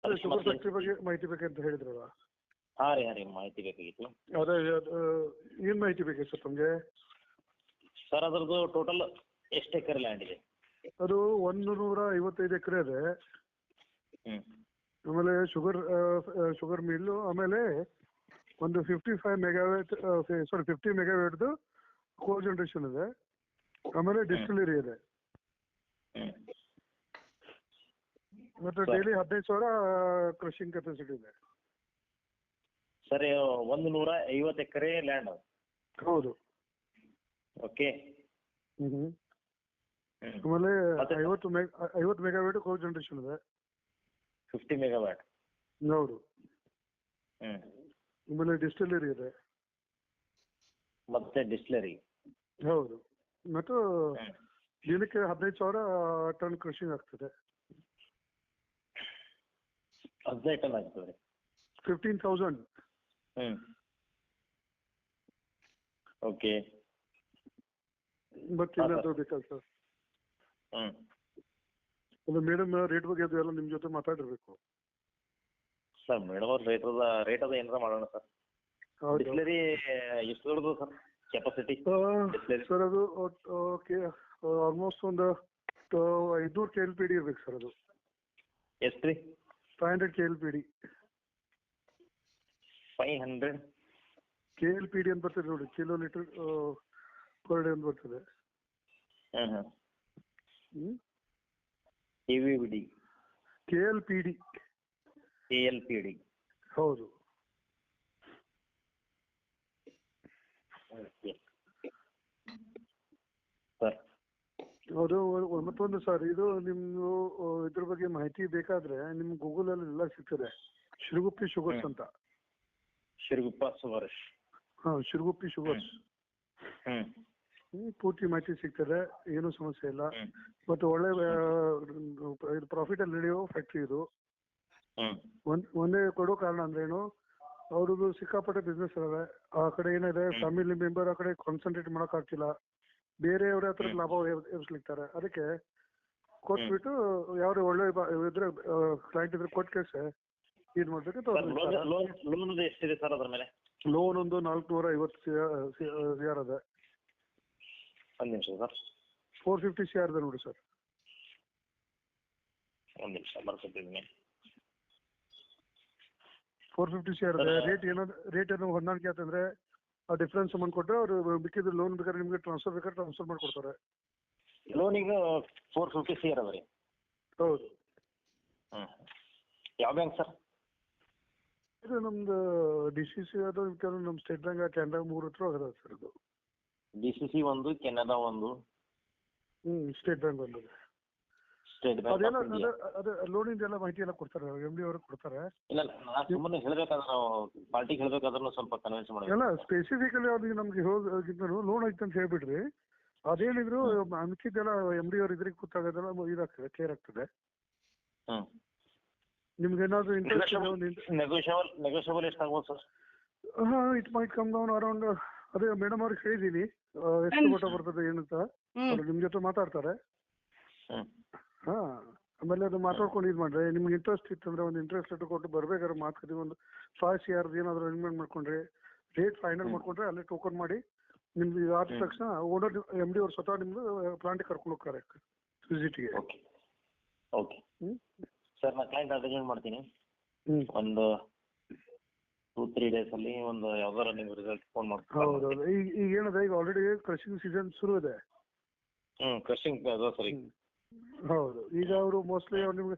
ಅದೇ sugar factory ಬಗ್ಗೆ ಮಾಹಿತಿ ಬೇಕಂತ ಹೇಳಿದ್ರಲ್ಲ. ಹಾಂ ರೀ ಮಾಹಿತಿ ಬೇಕಾಗಿತ್ತು. ಅದೇ ಏನು ಮಾಹಿತಿ ಬೇಕಾಗಿತ್ತು ಸರ್ ತಮಗೆ? ಸರ್ ಅದ್ರದ್ದು ಟೋಟಲ್ ಎಷ್ಟು ಎಕರೆ ಲ್ಯಾಂಡ್ ಇದೆ? ಅದು 155 ಎಕರೆ ಇದೆ. ಆಮೇಲೆ ಶುಗರ್ ಮಿಲ್ಲು, ಆಮೇಲೆ ಒಂದು 50 ಮೆಗಾವ್ಯಾಟ್ದು ಕೋ ಜನರೇಷನ್ ಇದೆ, ಆಮೇಲೆ ಡಿಸ್ಟಿಲರಿ ಇದೆ. ಮತ್ತೆ ಡೈಲಿ 15,000 ಕ್ರಷಿಂಗ್ ಕೆಪಾಸಿಟಿ ಇದೆ. ಸರಿ, 150 ಎಕರೆ ಲ್ಯಾಂಡ್. ಹೌದು. ಓಕೆ. ಆಮೇಲೆ 50 ಮೆಗಾವ್ಯಾಟ್ ಕೋ ಜನರೇಷನ್ ಇದೆ. 50 ಮೆಗಾವ್ಯಾಟ್. ಹೌದು. ಆಮೇಲೆ ಡಿಸ್ಟಿಲರಿ ಇದೆ. ಮತ್ತೆ ಡಿಸ್ಟಿಲರಿ. ಹೌದು. ಮತ್ತು ದಿನಕ್ಕೆ 15,000 ಟನ್ ಕೃಷಿಂಗ್ ಆಗ್ತದೆ. 15 ಟನ್ ಆಗ್ತದೆ. 15,000. ಓಕೆ. ಮತ್ತೆ ಏನಾದ್ರು ಬೇಕಾ ಸರ್? ಅದು ಮೇಡಮ್ ರೇಟ್ ಬಗ್ಗೆ ಅದು ಎಲ್ಲ ನಿಮ್ಮ ಜೊತೆ ಮಾತಾಡಿರ್ಬೇಕು ಸರ್. ಮೇಡಮ್ ಅವ್ರ ರೇಟ್ ಅದ ಏನಾರ ಮಾಡೋಣ ಸರ್. ಡಿಸ್ಟಿಲರಿ ಎಷ್ಟು ದೊಡ್ಡದು ಸರ್ ಕೆಪಾಸಿಟಿ? ಸರ್ ಅದು ಓಕೆ ಆಲ್ಮೋಸ್ಟ್ ಒಂದು 500 KLPD ಇರ್ಬೇಕು ಸರ್. ಅದು ಎಷ್ಟು ರೀ? 500 KLPD. 500 KLPD ಅಂತ ಬರ್ತದೆ ನೋಡಿ, ಕಿಲೋ ಲೀಟರ್ ಪರ್ ಡೇ ಅಂತ ಬರ್ತದೆ. KLPD. ಹೌದು. ಸರ್ ಅದು ಮತ್ತೊಂದು ಸರ್, ಇದು ನಿಮ್ದು ಇದ್ರ ಬಗ್ಗೆ ಮಾಹಿತಿ ಬೇಕಾದ್ರೆ ನಿಮ್ ಗೂಗಲ್ ಅಲ್ಲಿ ಎಲ್ಲ ಸಿಗ್ತದೆ. ಶಿರಗುಪ್ಪಿ ಶುಗರ್ಸ್ ಅಂತ. ಶಿರಗುಪ್ಪ ಶುಗರ್ಸ್. ಶಿರಗುಪ್ಪಿ ಶುಗರ್ಸ್. ಪೂರ್ತಿ ಮಾಹಿತಿ ಸಿಗ್ತದೆ, ಏನು ಸಮಸ್ಯೆ ಇಲ್ಲ. ಮತ್ತೆ ಒಳ್ಳೆ ಪ್ರಾಫಿಟ್ ಅಲ್ಲಿ ನಡೆಯೋ ಫ್ಯಾಕ್ಟ್ರಿ ಇದು. ಒಂದೇ ಕೊಡೋ ಕಾರಣ ಅಂದ್ರೇನು, ಅವ್ರದ್ದು ಸಿಕ್ಕಾಪಟ್ಟೆ ಬಿಸ್ನೆಸ್ ಇದಾವೆ. ಆ ಕಡೆ ಏನಿದೆ, ಫ್ಯಾಮಿಲಿ ಮೆಂಬರ್ ಆ ಕಡೆ ಕಾನ್ಸಂಟ್ರೇಟ್ ಮಾಡಕ್ ಆಗ್ತಿಲ್ಲ, ಬೇರೆಯವ್ರ ಹತ್ರ ಲಾಭ ಎಬ್ಸ್ಲಿಕ್ತಾರೆ. ಅದಕ್ಕೆ ಕೊಟ್ಬಿಟ್ಟು ಯಾವ್ದು ಒಳ್ಳೆ ಇದ್ರೆ ಕ್ಲೈಂಟ್ ಇದ್ರೆ ಕೊಟ್ಟು ಕೇಳಿಸಿ ಇದು ಮಾಡ್ಬೇಕು. ಲೋನ್ ಎಷ್ಟಿದೆ ಸರ್ ಅದ್ರ ಮೇಲೆ? ಲೋನ್ ಒಂದು 450 CR ಅದ. ಒಂದು ನಿಮಿಷ ಸರ್. 450 CR ಇದೆ ನೋಡಿ ಸರ್. ಒಂದು ನಿಮಿಷ ಬರ್ಕೊತಿದ್ದೀನಿ. 450 CR ಇದೆ. ರೇಟ್ ಏನೋ ಹೊಂದಾಣಿಕೆ ಆತಂದ್ರೆ ಆ ಡಿಫ್ರೆನ್ಸ್ ಅಮೌಂಟ್ ಕೊಟ್ಟರೆ ಅವ್ರು ಮಿಕ್ಕಿದ್ರೆ ಲೋನ್ ಬೇಕಾದ್ರೆ ನಿಮ್ಗೆ ಟ್ರಾನ್ಸ್ಫರ್ ಮಾಡ್ಕೊಡ್ತಾರೆ. ಲೋನಿಗೆ 450 CR ಅದ ರೀ? ಹೌದು. ಯಾವ ಬ್ಯಾಂಕ್ ಸರ್? ಇದು ನಮ್ದು DCC ಅದು, ನಮ್ಮ ಸ್ಟೇಟ್ ಬ್ಯಾಂಕ್, ಕೆನರಾ 3 ಹತ್ರ ಅದ ಸರ್. ಇದು DCC ಒಂದು, ಕೆನರಾ ಒಂದು, ಸ್ಟೇಟ್ ಬ್ಯಾಂಕ್ ಒಂದು. State bank. ಅದೆಲ್ಲ ಅದೇ ಲೋನಿಂದ ಎಲ್ಲ ಮಾಹಿತಿ ಎಲ್ಲ ಕೊಡ್ತಾರೆ, MD ಅವರು ಕೊಡ್ತಾರೆ. ಇಲ್ಲ, ನಾನು ಸುಮ್ಮನೆ ಹೇಳ್ಬೇಕಾದ್ರೆ ನಾವು ಪಾರ್ಟಿಗೆ ಹೇಳ್ಬೇಕಾದ್ರೂ ಸ್ವಲ್ಪ ಕನ್ವಿನ್ಸ್ ಮಾಡಿ. ಎಲ್ಲ ಸ್ಪೆಸಿಫಿಕಲಿ ಅವ್ರಿಗೆ ನಮ್ಗೆ ಲೋನ್ ಐತೆ ಅಂತ ಹೇಳ್ಬಿಡ್ರಿ. ಅದೇನಿದ್ರು ಮಿಕ್ಕಿದ್ದೆಲ್ಲ MD ಅವ್ರ ಇದ್ರಿಗೆ ಕೂತಾಗದೆಲ್ಲ ಇದಾಗ್ತದೆ, ಕ್ಲಿಯರ್ ಆಗ್ತದೆ. ನಿಮ್ಗೆ ಏನಾದ್ರು ಇಂಟ್ರೆಸ್ಟ್ ನೆಗೋಷಿಯಬಲ್ ಎಷ್ಟಾಗ್ಬೋದು sir? It might come down around, ಅದೇ ಮೇಡಮ್ ಅವ್ರಿಗೆ ಹೇಳಿದೀನಿ ಎಷ್ಟು ಕೊಟ್ಟ ಬರ್ತದೆ ಏನಂತ. ಅವ್ರು ನಿಮ್ ಜೊತೆ ಮಾತಾಡ್ತಾರೆ. ಆಮೇಲೆ ಅದು ಮಾತಾಡ್ಕೊಂಡು ಇದು ಮಾಡ್ರಿ. ನಿಮ್ಗೆ ಇಂಟ್ರೆಸ್ಟ್ ಇತ್ತಂದ್ರೆ ಒಂದು ಇಂಟ್ರೆಸ್ಟ್ ಲೆಟರ್ ಕೊಟ್ಟು ಬರ್ಬೇಕಾದ್ರೆ ಮಾತಾಡ್ತೀವಿ. ಒಂದು 5 CR ಏನಾದ್ರು ಅರೇಂಜ್ಮೆಂಟ್ ಮಾಡ್ಕೊಂಡ್ರೆ, ರೇಟ್ ಫೈನಲ್ ಮಾಡ್ಕೊಂಡ್ರೆ ಅಲ್ಲೇ ಟೋಕನ್ ಮಾಡಿ ನಿಮ್ದು ಆದ ತಕ್ಷಣ ಓನರ್ MD ಅವ್ರು ಸ್ವತಃ ನಿಮ್ದು ಪ್ಲಾಂಟಿಗೆ ಕರ್ಕೊಂಡು ಹೋಗ್ತಾರೆ ವಿಸಿಟ್ಗೆ. ಓಕೆ ಸರ್, ನಾನು ಕ್ಲೈಂಟ್ ಅರೇಂಜ್ಮೆಂಟ್ ಮಾಡ್ತೀನಿ. ಒಂದು 2-3 days ಅಲ್ಲಿ ಒಂದು ಯಾವ್ದಾರ ನೀವು ರಿಸಲ್ಟ್ ಫೋನ್ ಮಾಡ್ತೀನಿ. ಹೌದೌದು. ಈಗ ಏನಿದೆ, ಈಗ ಆಲ್ರೆಡಿ ಕ್ರಷಿಂಗ್ ಸೀಸನ್ ಶುರು ಇದೆ. ಕ್ರಷಿಂಗ್ ಸರಿ. ಹೌದು. ಈಗ ಅವರು ಮೋಸ್ಟ್ಲಿ ಅವ್ರು ನಿಮ್ಗೆ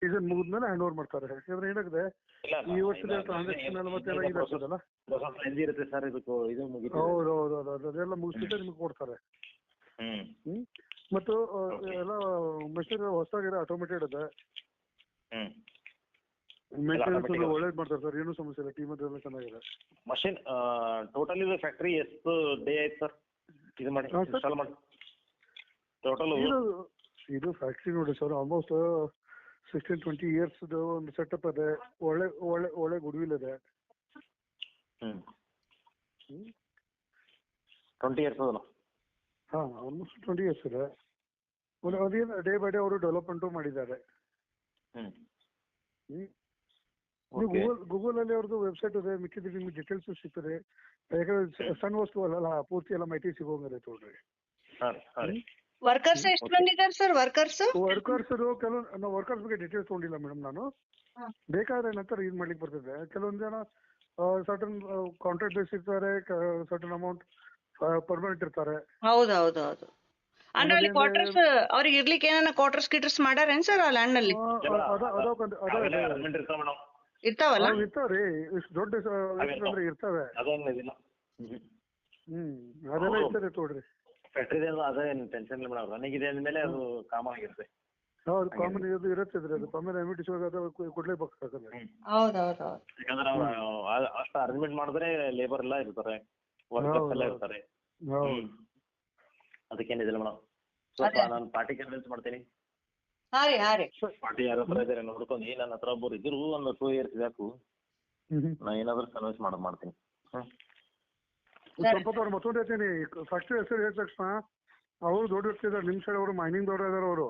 ಸೀಸನ್ ಮುಗಿದ್ಮೇಲೆ ಹ್ಯಾಂಡ್ ಓವರ್ ಮಾಡ್ತಾರೆ. ಯಾಕಂದ್ರೆ ಏನಾಗಿದೆ, ಈ ವರ್ಷದ ಟ್ರಾನ್ಸಾಕ್ಷನ್ ಎಲ್ಲ ಮತ್ತೆ ಎಲ್ಲ ಇದಾಗ್ತದಲ್ಲ. ಹೌದೌದು, ಅದೆಲ್ಲ ಮುಗಿಸ್ಬಿಟ್ಟೆ ನಿಮ್ಗೆ ಕೊಡ್ತಾರೆ. ಮತ್ತು ಎಲ್ಲ ಮಷೀನ್ ಹೊಸದಾಗಿರೋ ಆಟೋಮೇಟೆಡ್ ಇದೆ. ಮೇಂಟೆನೆನ್ಸ್ ಒಳ್ಳೇದು ಮಾಡ್ತಾರೆ ಸರ್, ಏನೂ ಸಮಸ್ಯೆ ಇಲ್ಲ. ಟೀಮ್ ಎಲ್ಲ ಚೆನ್ನಾಗಿದೆ. ಮಷೀನ್ ಟೋಟಲ್ ಇದು ಫ್ಯಾಕ್ಟ್ರಿ ಎಷ್ಟು ಡೇ ಆಯ್ತು ಸರ್ ಇದು ಮಾಡಿ ಇನ್ಸ್ಟಾಲ್ ಮಾಡಿ? ಟೋಟಲ್ ಇದು ಫ್ಯಾಕ್ಟ್ರಿ ನೋಡಿ ಸರ್, ಆಲ್ಮೋಸ್ಟ್ 16-20 years ಒಂದು ಸೆಟಪ್ ಇದೆ. ಒಳ್ಳೆ ಗುಡ್ವಿಲ್ ಇದೆ. 20 years ಅದಲ್ಲ? ಆಲ್ಮೋಸ್ಟ್ 20 years ಇದೆ. ಅದೇನು ಡೇ ಬೈ ಡೇ ಅವರು ಡೆವಲಪ್ಮೆಂಟು ಮಾಡಿದ್ದಾರೆ. ನೀವು ಓಕೆ ಗೂಗಲ್ ಅಲ್ಲಿ ಅವ್ರದ್ದು ವೆಬ್ಸೈಟ್ ಇದೆ, ಮಿಕ್ಕಿದ್ರೆ ನಿಮ್ಗೆ ಡೀಟೇಲ್ಸ್ ಸಿಗ್ತದೆ. ಯಾಕಂದ್ರೆ ಸಣ್ಣ ವಸ್ತು ಅಲ್ಲ, ಪೂರ್ತಿ ಎಲ್ಲ ಮಾಹಿತಿ ಸಿಗೋಂಗದೆ ತೋಳ್ರಿ. ಹಾಂ ಹಾಂ ರೀ ವರ್ಕರ್ಸ್ ಎಷ್ಟು ಓಕೆ ಮಂದಿ ಇದಾರೆ ಸರ್ ವರ್ಕರ್ಸ್? ವರ್ಕರ್ಸ್ ಕೆಲವು ನಾವು ವರ್ಕರ್ಸ್ ಬಗ್ಗೆ ಡೀಟೇಲ್ಸ್ ತಗೊಂಡಿಲ್ಲ ಮೇಡಮ್ ನಾನು. ಬೇಕಾದ್ರೆ ನಂತರ ಇದು ಮಾಡ್ಲಿಕ್ಕೆ ಬರ್ತದೆ. ಕೆಲವೊಂದು ಜನ ಸರ್ಟನ್ ಕಾಂಟ್ರಾಕ್ಟ್ ಬೇಸ್ ಇರ್ತಾರೆ, ಸರ್ಟನ್ ಅಮೌಂಟ್ ಪರ್ಮನೆಂಟ್ ಇರ್ತಾರೆ. ಹೌದು ಹೌದು ಹೌದು. ಅಂದ್ರೆ ಅಲ್ಲಿ ಆಮೇಲೆ ಕ್ವಾರ್ಟರ್ಸ್ ಅವ್ರಿಗೆ ಇರ್ಲಿಕ್ಕೆ ಏನಾನ ಕ್ವಾರ್ಟರ್ಸ್ ಗಿಟರ್ಸ್ ಮಾಡ್ಯಾರೇನ್ ಸರ್ ಆ ಲ್ಯಾಂಡ್ ನಲ್ಲಿ? ಅವೆಲ್ಲ ಅರೇಂಜ್ಮೆಂಟ್ ಇರ್ತಾವ ಮೇಡಮ್. ಇರ್ತಾವಲ್ಲ? ಅವು ಇರ್ತಾವ್ರಿ, ಇಷ್ಟು ದೊಡ್ಡ ಅಂದ್ರೆ ಇರ್ತವೆ. ಅದೇನು ಇದಿಲ್ಲ. ಅದೆಲ್ಲ ಇರ್ತದೆ ತೋಡ್ರಿ. ಫ್ಯಾಕ್ಟ್ರಿದೆ ಅದೇನು ಟೆನ್ಷನ್ ಇಲ್ಲ ಮೇಡಮ್. ರನ್ನಿಂಗ್ ಇದೆ ಅಂದಮೇಲೆ ಅದು ಕಾಮನ್ ಆಗಿರುತ್ತೆ. ಹೌದು, ಕಾಮನ್ ಇದು ಇರುತ್ತೆ ಅದು. ಆಮೇಲೆ ಎಮಿಟಿ ಅದು ಕೊಡ್ಲೇಬೇಕಾಗಲ್ಲ. ಹೌದು ಹೌದು ಹೌದು. ಯಾಕಂದ್ರೆ ಅವ್ರು ಅಷ್ಟು ಅರೇಂಜ್ಮೆಂಟ್ ಮಾಡಿದ್ರೆ ಲೇಬರ್ ಎಲ್ಲ ಇರ್ತಾರೆ, ವರ್ಕರ್ಸ್ ಎಲ್ಲ ಇರ್ತಾರೆ. ಅದಕ್ಕೇನಿದಿಲ್ಲ ಮೇಡಮ್. ಸ್ವಲ್ಪ ನಾನು ಪಾರ್ಟಿ ಕನ್ವಿನ್ಸ್ ಮಾಡ್ತೀನಿ. ಹಾ ರೀ ಪಾರ್ಟಿ ಯಾರ ಹತ್ರ ಇದಾರೆ ನೋಡ್ಕೊಂಡು, ನನ್ನ ಹತ್ರ ಒಬ್ಬರು ಇದ್ರು ಒಂದು 2 years ಬೇಕು, ನಾ ಏನಾದ್ರು ಕನ್ವಿನ್ಸ್ ಮಾಡ್ತೀನಿ. ಸ್ವಲ್ಪ ಅವ್ರು ಮತ್ತೊಂದು ಹೇಳ್ತೀನಿ, ಫ್ಯಾಕ್ಟ್ರಿ ಹೆಸರು ಹೇಳಿದ ತಕ್ಷಣ ಅವರು ದೊಡ್ಡ ವ್ಯಕ್ತಿ ಇದಾರೆ ನಿಮ್ಮ ಸೈಡ್, ಅವರು ಮೈನಿಂಗ್ ದೊಡ್ಡ ಇದಾರೆ. ಅವರು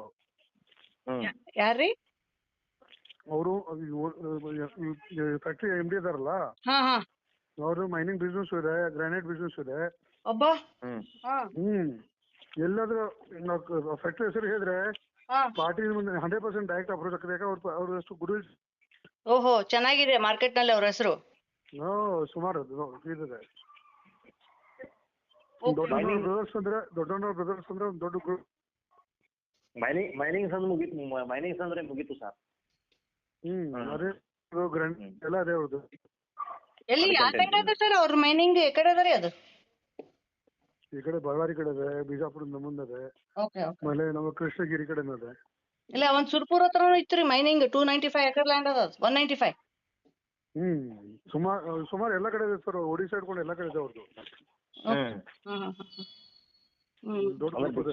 ಯಾರ್ರಿ? ಅವರು ಫ್ಯಾಕ್ಟ್ರಿ MD ಇದಾರಲ್ಲ, ಹಾ ಹಾ. ಅವರು ಮೈನಿಂಗ್ ಬಿಸ್ನೆಸ್ ಇದೆ, ಗ್ರಾನೈಟ್ ಬಿಸ್ನೆಸ್ ಇದೆ. ಒಬ್ಬ ಎಲ್ಲಾದ್ರೂ ಫ್ಯಾಕ್ಟ್ರಿ ಹೆಸರು ಹೇಳಿದ್ರೆ ಹಾ. ಪಾರ್ಟಿ 100% ಡೈರೆಕ್ಟ್ ಅಪ್ರೋಚ್ ಆಗ್ತದೆ. ಯಾಕಂದ್ರೆ ಅವ್ರ ಎಷ್ಟು ಗುಡ್ ವಿಲ್. ಓಹೋ, ಚೆನ್ನಾಗಿದೆ ಮಾರ್ಕೆಟ್ ನಲ್ಲಿ ಅವ್ರ ಹೆಸರು. ಸುಮಾರು ಇದೆ. ಬ್ರದರ್ಸ್ ಅಂದ್ರೆ ದೊಡ್ಡಣ್ಣವ್ರ ಬ್ರದರ್ಸ್ ಅಂದ್ರೆ ಒಂದು ದೊಡ್ಡ ಗ್ರೂಪ್. ಮೈನಿಂಗ್ಸ್ ಅಂದ್ರೆ ಮುಗೀತು. ಮೈನಿಂಗ್ಸ್ ಅಂದ್ರೆ ಮುಗೀತು ಸರ್. ಅದೇ ಗ್ರ್ಯಾಂಡ್ ಎಲ್ಲ ಅದೇ ಅವ್ರದ್ದು. ಎಲ್ಲಿ ಯಾವ ಸೈಡ್ ಇದೆ ಸರ್ ಅವ್ರ ಮೈನಿಂಗ್? ಎಕಡೆ ಅದ ರೀ ಅದು? ಈ ಕಡೆ ಬಳ್ಳಾರಿ ಕಡೆ ಇದೆ, ಬಿಜಾಪುರದ ಮುಂದೆ ಇದೆ, ಓಕೆ ಓಕೆ. ಆಮೇಲೆ ನಮ್ಮ ಕೃಷ್ಣಗಿರಿ ಕಡೆ ಇದೆ. ಇಲ್ಲ, ಒಂದ್ ಸುರ್ಪುರ್ ಹತ್ರನೂ ಇತ್ತು ಮೈನಿಂಗ್. 295 ಎಕರ್ ಲ್ಯಾಂಡ್ ಅದ. 195. ಸುಮಾರು ಎಲ್ಲ ಕಡೆ ಇದೆ ಸರ್. ಒಡಿಶಾ ಹಿಡ್ಕೊಂಡು ಎಲ್ಲ ಕಡೆ ಇದೆ ಅವ್ರದ್ದು. ದೊಡ್ಡ ಗ್ರೂಪ್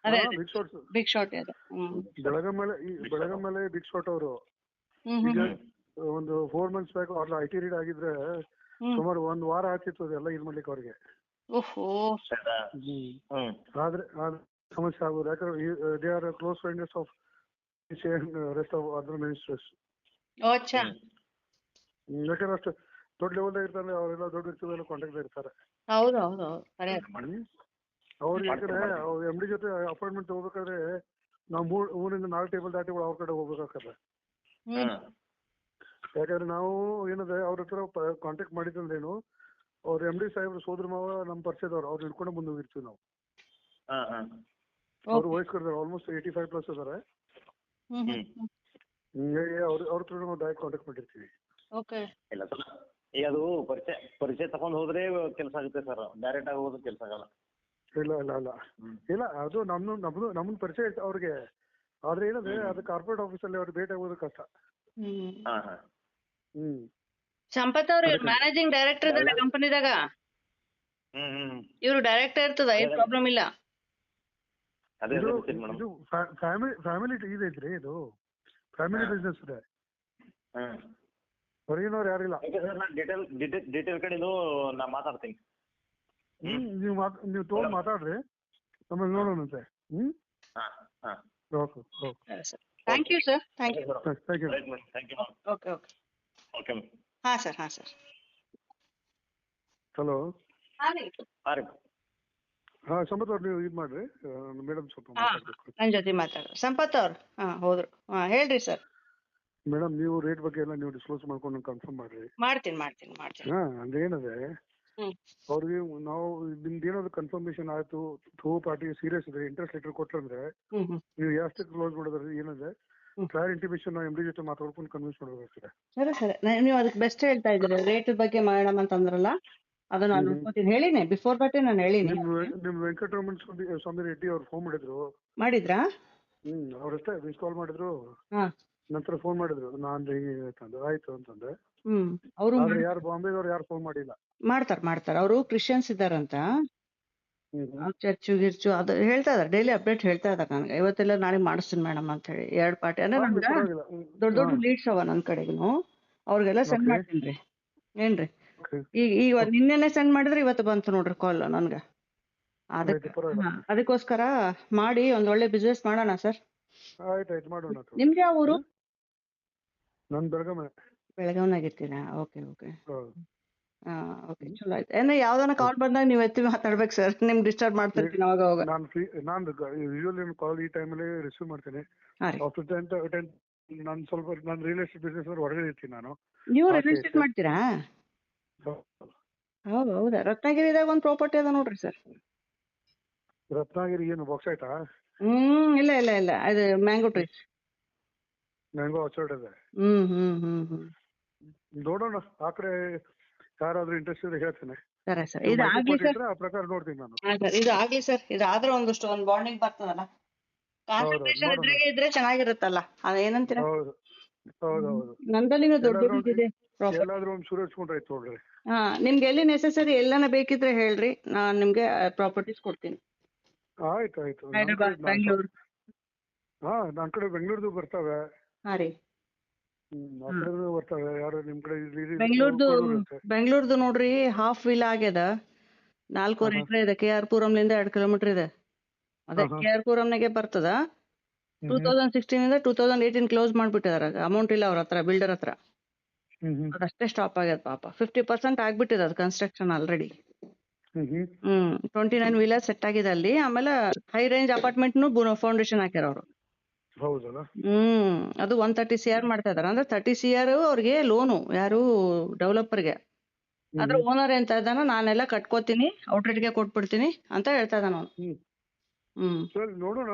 ಇದೆ. ಬಿಗ್ ಶಾಟ್ಸ್, ಬಿಗ್ ಶಾಟ್ ಇದೆ. ಬೆಳಗಾಂ ಮೇಲೆ ಬಿಗ್ ಶಾಟ್ ಅವರು. ಈಗ ಒಂದು 4 months ಬ್ಯಾಕ್ ಅವ್ರ IT ರೀಡ್ ಆಗಿದ್ರೆ ಸುಮಾರು 1 ವಾರ ಆಗ್ತಿತ್ತು ಅದೆಲ್ಲ ಇದು ಮಾಡ್ಲಿಕ್ಕೆ ಅವ್ರಿಗೆ. ಓಹೋ. ಆದ್ರೆ ಸಮಸ್ಯೆ ಆಗೋದು. ಯಾಕಂದ್ರೆ they are close friends of rest of other ministers. ಯಾಕಂದ್ರೆ ಅಷ್ಟು ದೊಡ್ಡ ಲೆವೆಲ್ ಇರ್ತಾರೆ ಅವರೆಲ್ಲ, ದೊಡ್ಡ ವ್ಯಕ್ತಿಗಳೆಲ್ಲ ಕಾಂಟ್ಯಾಕ್ಟ್ ಇರ್ತಾರೆ. ಹೌದು ಹೌದು ಹೌದು. ಅವ್ರಿಗೆ ಯಾಕಂದ್ರೆ MD ಜೊತೆ ಅಪಾಯಿಂಟ್ಮೆಂಟ್ ತಗೋಬೇಕಾದ್ರೆ ನಾವು 3 4 ಟೇಬಲ್ ದಾಟಿ ಅವ್ರ ಕಡೆ ಹೋಗ್ಬೇಕಾಗ್ತದೆ. ಯಾಕಂದ್ರೆ ನಾವು ಏನಂದ್ರೆ ಅವ್ರ ಹತ್ರ ಕಾಂಟ್ಯಾಕ್ಟ್ ಮಾಡಿದ್ರೇನು, ಅವ್ರ MD ಸಾಹೇಬ್ರು ಸೋದರ ಮಾವ ನಮ್ಮ ಪರಿಚಯದವ್ರು, ಅವ್ರು ಹಿಡ್ಕೊಂಡು ಮುಂದೆ ಹೋಗಿರ್ತೀವಿ ನಾವು. ಅವ್ರು ವಯಸ್ಕರಿದ್ದಾರೆ, ಆಲ್ಮೋಸ್ಟ್ 85+ ಇದಾರೆ. ಹಿಂಗಾಗಿ ಅವ್ರ ಹತ್ರ ನಾವು ಡೈರೆಕ್ಟ್ ಕಾಂಟ್ಯಾಕ್ಟ್ ಮಾಡಿರ್ತೀವಿ. ಇಲ್ಲ ಸರ್, ಈಗ ಅದು ಪರಿಚಯ ತಗೊಂಡ್ ಹೋದ್ರೆ ಕೆಲಸ ಆಗುತ್ತೆ ಸರ್. ಡೈರೆಕ್ಟ್ ಆಗಿ ಹೋದ್ರೆ ಕೆಲಸ ಆಗಲ್ಲ. ಇಲ್ಲ ಅದು ನಮ್ಮನ್ನ ಪರಿಚಯ ಐತೆ ಅವ್ರಿಗೆ. ಆದ್ರೆ ಏನಂದ್ರೆ ಅದು ಕಾರ್ಪೊರೇಟ್ ಆಫೀಸಲ್ಲಿ ಅವ್ರಿಗೆ ಭೇಟಿ ಆಗೋದು ಕಷ್ಟ. ಸಂಪತ್ ಅವ್ರ ಮ್ಯಾನೇಜಿಂಗ್ ಡೈರೆಕ್ಟರ್ ಇದಾರೆ ಕಂಪನಿದಾಗ. ಇವ್ರು ಡೈರೆಕ್ಟರ್ ಇರ್ತದ, ಏನ್ ಪ್ರಾಬ್ಲಮ್ ಇಲ್ಲ. ಇದು ಫ್ಯಾಮಿಲಿ ಇದೈತ್ರಿ, ಇದು ಫ್ಯಾಮಿಲಿ ಬಿಸ್ನೆಸ್ ಇದೆ. ಹೊರಗಿನವ್ರು ಯಾರಿಲ್ಲ. ಡೀಟೇಲ್ ಕಡೆದು ನಾ ಮಾತಾಡ್ತೀನಿ. ನೀವು ತಗೊಂಡ್ ಮಾತಾಡ್ರಿ, ಆಮೇಲೆ ನೋಡೋಣಂತೆ. Okay thank you sir. Thank you. Okay okay. ಹಾ ಸರ್. ಹಲೋ. ಹಾ ಸಂಪತ್ ಅವ್ರು ನೀವು ಇದು ಮಾಡ್ರಿ, ಮೇಡಮ್ ಸ್ವಲ್ಪ ಮಾತಾಡ್ಬೇಕು. ನನ್ ಜೊತೆ ಮಾತಾಡ್ರಿ ಸಂಪತ್ ಅವ್ರು. ಹೋದ್ರು. ಹೇಳ್ರಿ ಸರ್. ಮೇಡಮ್, ನೀವು ರೇಟ್ ಬಗ್ಗೆ ಎಲ್ಲ ನೀವು ಡಿಸ್ಕ್ಲೋಸ್ ಮಾಡ್ಕೊಂಡು ಕನ್ಫರ್ಮ್ ಮಾಡ್ರಿ. ಮಾಡ್ತೀನಿ. ಅಂದ್ರೆ ಏನದೆ, ಅವ್ರಿಗೆ ನಾವು ನಿಮ್ದು ಏನಾದ್ರು ಕನ್ಫರ್ಮೇಶನ್ ಆಯ್ತು, ಥ್ರೂ ಪಾರ್ಟಿ ಸೀರಿಯಸ್ ಇದೆ, ಇಂಟ್ರೆಸ್ಟ್ ಲೆಟರ್ ಕೊಟ್ರಂದ್ರೆ ನೀವು ಎಷ್ಟು ಕ್ಲೋಸ್ ಮಾಡೋದ್ರಿ ಏನಂದ್ರೆ ಕ್ಲಿಯರ್ ಇಂಟಿಮೇಷನ್ MD ಜೊತೆ ಮಾತಾಡ್ಕೊಂಡು ಕನ್ವಿನ್ಸ್ ಮಾಡಬೇಕಾಗ್ತದೆ. ಸರಿ. ನೀವು ಅದಕ್ಕೆ ಬೆಸ್ಟ್ ಹೇಳ್ತಾ ಇದ್ದೀರಿ. ರೇಟ್ ಬಗ್ಗೆ ಮೇಡಮ್ ಅಂತಂದ್ರಲ್ಲ, ಅದು ನಾನು ನೋಡ್ಕೋತೀನಿ. ಹೇಳಿನಿ ಬಿಫೋರ್ ಬಟ್ ನಾನು ಹೇಳಿನಿ. ನಿಮ್ ವೆಂಕಟರಮಣ ಸ್ವಾಮಿ ರೆಡ್ಡಿ ಅವ್ರು ಫೋನ್ ಮಾಡಿದ್ರಾ? ಅವ್ರಷ್ಟೇ ಮಿಸ್ ಕಾಲ್ ಮಾಡಿದ್ರು, ನಂತರ ಫೋನ್ ಮಾಡಿದ್ರು. ನಾನು ಹಿಂಗೆ ಆಯ್ತು ಅಂತಂದ್ರೆ. ಅವರು ಯಾರು ಬಾಂಬೆದವ್ರು ಯಾರು ಫೋನ್ ಮಾಡಿಲ್ಲ. ಮಾಡ್ತಾರೆ. ಅವರು ಕ್ರಿಶ್ಚಿಯನ್ಸ್ ಇದ್ದಾರಂತ. ಚರ್ಚು ಗಿರ್ಚು ಅದು ಹೇಳ್ತಾ ಇದಾರೆ, ಡೈಲಿ ಅಪ್ಡೇಟ್ ಹೇಳ್ತಾ ಇದಾರೆ ನನಗೆ. ಇವತ್ತೆಲ್ಲ ನಾಳೆ ಮಾಡಿಸ್ತೀನಿ ಮೇಡಮ್ ಅಂತ ಹೇಳಿ. 2 ಪಾರ್ಟಿ ಅಂದ್ರೆ ನನ್ಗೆ ದೊಡ್ಡ ಲೀಡ್ಸ್ ಅವ ನನ್ ಕಡೆಗೂ. ಅವ್ರಿಗೆಲ್ಲ ಸೆಂಡ್ ಮಾಡ್ತೀನಿ. ಏನ್ರಿ, ಈಗ ನಿನ್ನೆನೆ ಸೆಂಡ್ ಮಾಡಿದ್ರೆ ಇವತ್ತು ಬಂತು ನೋಡ್ರಿ ಕಾಲ್ ನನ್ಗೆ. ಅದಕ್ಕೋಸ್ಕರ ಮಾಡಿ ಒಂದ್ ಒಳ್ಳೆ ಬಿಸ್ನೆಸ್ ಮಾಡೋಣ ಸರ್. ಆಯ್ತಾಯ್ತು, ಮಾಡೋಣ. ನಿಮ್ಗೆ ಯಾವ ಊರು? ನಾನು ಬೆಳಗಾವಿ. ಬೆಳಗಾವ್ನಾಗ ಇರ್ತೀರಾ? Okay okay. ಹೌದು. ಓಕೆ, ಚಲೋ ಆಯ್ತು. ಏನ ಯಾವ್ದಾನ ಕಾಲ್ ಬಂದಾಗ ನೀವ್ ಎತ್ತಿ ಮಾತಾಡ್ಬೇಕು ಸರ್, ನಿಮ್ಗೆ ಡಿಸ್ಟರ್ಬ್ ಮಾಡ್ತಿರ್ತೀನಿ ಅವಾಗ ಅವಾಗ. ನಾನು ಫ್ರೀ, ನಾನು ಯೂಶುವಲಿ ಕಾಲ್ ಈ ಟೈಮಲ್ಲಿ ರಿಸೀವ್ ಮಾಡ್ತೀನಿ. ಹಾ ರೀ. ಆಫ್ಟರ್ 10 ನಾನು ಸ್ವಲ್ಪ ನಾನು ರಿಯಲ್ ಎಸ್ಟೇಟ್ ಬಿಸ್ನೆಸ್ ಹೊರಗಡೆ ಇರ್ತೀನಿ ನಾನು. ನೀವು ಆಚೆ ರಿಯಲ್ ಎಸ್ಟೇಟ್ ಈಚೆ. ಮಾಡ್ತೀರಾ? ಹೌದು. ಹೌದಾ? ರತ್ನಗಿರಿದಾಗ ಒಂದು ಪ್ರಾಪರ್ಟಿ ಅದ ನೋಡ್ರಿ ಸರ್. ರತ್ನಗಿರಿ ಏನು ಬಾಕ್ಸೈಟಾ? ಇಲ್ಲ ಇಲ್ಲ ಇಲ್ಲ, ಅದು ಮ್ಯಾಂಗೋ ಟ್ರೀಸ್. ಮ್ಯಾಂಗೋ ಆರ್ಚರ್ಡ್ ಇದೆ. ಹ್ಮ್. ನೋಡೋಣ, ಆ ಕಡೆ ಯಾರಾದ್ರೂ ಇಂಟ್ರೆಸ್ಟ್ ಇದ್ರೆ ಹೇಳ್ತೇನೆ. ಸರಿ ಸರ್, ನೀವು ಇದು ಮಾಹಿತಿ ಆಗ್ಲಿ ಸರ್. ಕೊಟ್ಟಿದ್ರೆ ಆ ಪ್ರಕಾರ ನೋಡ್ತೀನಿ ನಾನು. ಹಾ ಸರ್, ಇದು ಆಗ್ಲಿ ಸರ್. ಇದು ಆದ್ರೆ ಒಂದಷ್ಟು ಒಂದು ಬಾಂಡಿಂಗ್ ಬರ್ತದಲ್ಲ, ಕಾನ್ಸಂಟ್ರೇಷನ್ ನೋಡೋಣ. ಇದ್ರೆ ಚೆನ್ನಾಗಿರುತ್ತಲ್ಲ, ಅದೇನಂತೀರಾ? ಹೌದು ಹೌದು. ನಂದಲ್ಲಿನೂ ಎಲ್ಲಾದ್ರೂ ದೊಡ್ಡದಿದೆ ಪ್ರಾಪರ್ಟಿ. ಎಲ್ಲಾದ್ರೂ ಒಂದು ಸುರೇಶ್ಕೊಂಡ್ರೆ ಆಯ್ತು ನೋಡ್ರಿ. ಹಾ, ನಿಮ್ಗೆ ಎಲ್ಲಿ ನೆಸೆಸರಿ ಎಲ್ಲಾನ ಬೇಕಿದ್ರೆ ಹೇಳ್ರಿ, ನಾನ್ ನಿಮ್ಗೆ ಪ್ರಾಪರ್ಟೀಸ್ ಕೊಡ್ತೀನಿ. ಆಯ್ತು. ಹೈದರಾಬಾದ್, ಬೆಂಗಳೂರು. ನನ್ ಕಡೆ ಬೆಂಗಳೂರ್ದು ಬರ್ತವೆ. ಹಾ ರೀ. ಆ ಕಡೆನೂ ಬರ್ತವೆ. ಯಾರು ನಿಮ್ ಕಡೆ ಬೆಂಗಳೂರ್ದು ನೋಡ್ರಿ, ಹಾಫ್ ವಿಲ್ ಆಗ್ಯದ, 4.5 ಎಕರೆ ಇದೆ. KR ಪುರಂಲಿಂದ 2 ಕಿಲೋಮೀಟರ್ ಇದೆ. ಅದೇ KR ಪುರಂನಾಗೆ ಬರ್ತದ. 2016 ಇಂದ 2018 ಕ್ಲೋಸ್ ಮಾಡ್ಬಿಟ್ಟಿದಾರ. ಅಮೌಂಟ್ ಇಲ್ಲ ಅವ್ರ ಹತ್ರ, ಬಿಲ್ಡರ್ ಹತ್ರ. ಅದಷ್ಟೇ ಸ್ಟಾಪ್ ಆಗ್ಯದ ಪಾಪ. 50% ಆಗ್ಬಿಟ್ಟಿದೆ ಅದು ಕನ್ಸ್ಟ್ರಕ್ಷನ್ ಆಲ್ರೆಡಿ. 29 ವೀಲರ್ ಸೆಟ್ ಆಗಿದೆ ಅಲ್ಲಿ. ಆಮೇಲೆ ಹೈ ರೇಂಜ್ ಅಪಾರ್ಟ್ಮೆಂಟ್ ಫೌಂಡೇಶನ್ ಹಾಕ್ಯಾರ ಅವರು. ಹೌದಲ್ಲ. ಅದು 130 CR ಮಾಡ್ತಾ ಇದಾರೆ. ಅಂದ್ರೆ 30 CR ಅವ್ರಿಗೆ ಲೋನು, ಯಾರು ಡೆವಲಪರ್ಗೆ. ಅದ್ರ ಓನರ್ ಎಂತ ಇದ್ದಾನ, ನಾನೆಲ್ಲ ಕಟ್ಕೋತೀನಿ, ಔಟ್ರೇಟ್ಗೆ ಕೊಟ್ಬಿಡ್ತೀನಿ ಅಂತ ಹೇಳ್ತಾ ಇದ್ದಾನ ಅವನು. ಸರಿ, ನೋಡೋಣ.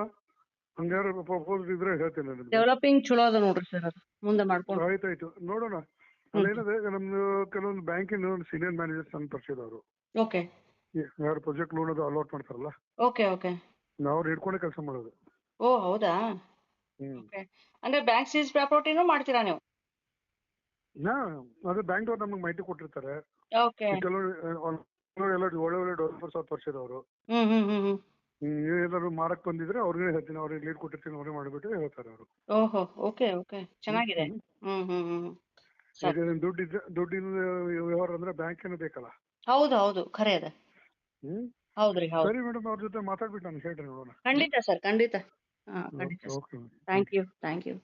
ಹಂಗಾರು ಪ್ರಪೋಸ್ ಇದ್ರೆ ಹೇಳ್ತೇನೆ ನಿಮ್ಗೆ. ಡೆವಲಪಿಂಗ್ ಚಲೋ ಅದ ನೋಡ್ರಿ ಸರ್, ಅದು ಮುಂದೆ ಮಾಡ್ಕೊಂಡು. ಆಯ್ತಾಯ್ತು, ನೋಡೋಣ. ಅಲ್ಲೇನದೆ, ನಮ್ದು ಕೆಲವೊಂದು ಬ್ಯಾಂಕಿನ ಸೀನಿಯರ್ ಮ್ಯಾನೇಜರ್ಸ್ ಅಂತ ಪರಿಚಯದವರು. ಓಕೆ. ಯಾರು ಪ್ರಾಜೆಕ್ಟ್ ಲೋನ್ ಅದು ಅಲಾಟ್ ಮಾಡ್ತಾರಲ್ಲ, ಓಕೆ. ನಾವು ಹಿಡ್ಕೊಂಡೆ ಕೆಲಸ ಮಾಡೋದು. ಓ ಹೌದಾ? ಓಕೆ. ಅಂದ್ರೆ ಬ್ಯಾಂಕ್ ಸೀಸ್ ಪ್ರಾಪರ್ಟಿನೂ ಮಾಡ್ತೀರಾ ನೀವು? ಅದೇ ಬ್ಯಾಂಕ್ ಅವ್ರು ನಮಗೆ ಮಾಹಿತಿ ಕೊಟ್ಟಿರ್ತಾರೆ. ಓಕೆ. ಕೆಲವರು ಎಲ್ಲ ಒಳ್ಳೆ ಡೆವಲಪರ್ಸ್ ಅವ್ರು ಪರಿಚಯದವರು. ಏನಾದ್ರು ಮಾರಕ್ ಬಂದಿದ್ರೆ ಅವ್ರಿಗೆ ಹೇಳ್ತೀನಿ, ಅವ್ರಿಗೆ ಲೀಡ್ ಕೊಟ್ಟಿರ್ತೀನಿ, ಅವ್ರಿಗೆ ಮಾಡಿಬಿಟ್ಟು ಹೇಳ್ತಾರೆ ಅವರು. ಓಹೋ, ಓಕೆ. ಚೆನ್ನಾಗಿದೆ. ದುಡ್ಡಿನ ವ್ಯವಹಾರ ಅಂದ್ರೆ ಬ್ಯಾಂಕ್ ಏನು ಬೇಕಲ್ಲ. ಹೌದು, ಖರೆ ಅದ. ಹೌದ್ರಿ, ಹೌದು. ಸರಿ ಮೇಡಮ್, ಅವ್ರ ಜೊತೆ ಮಾತಾಡ್ಬಿಟ್ಟು ನಾನು ಹೇಳ್ರಿ, ನೋಡೋಣ. ಖಂಡಿತ ಸರ್, ಖಂಡಿತ. ಓಕೆ. Thank you.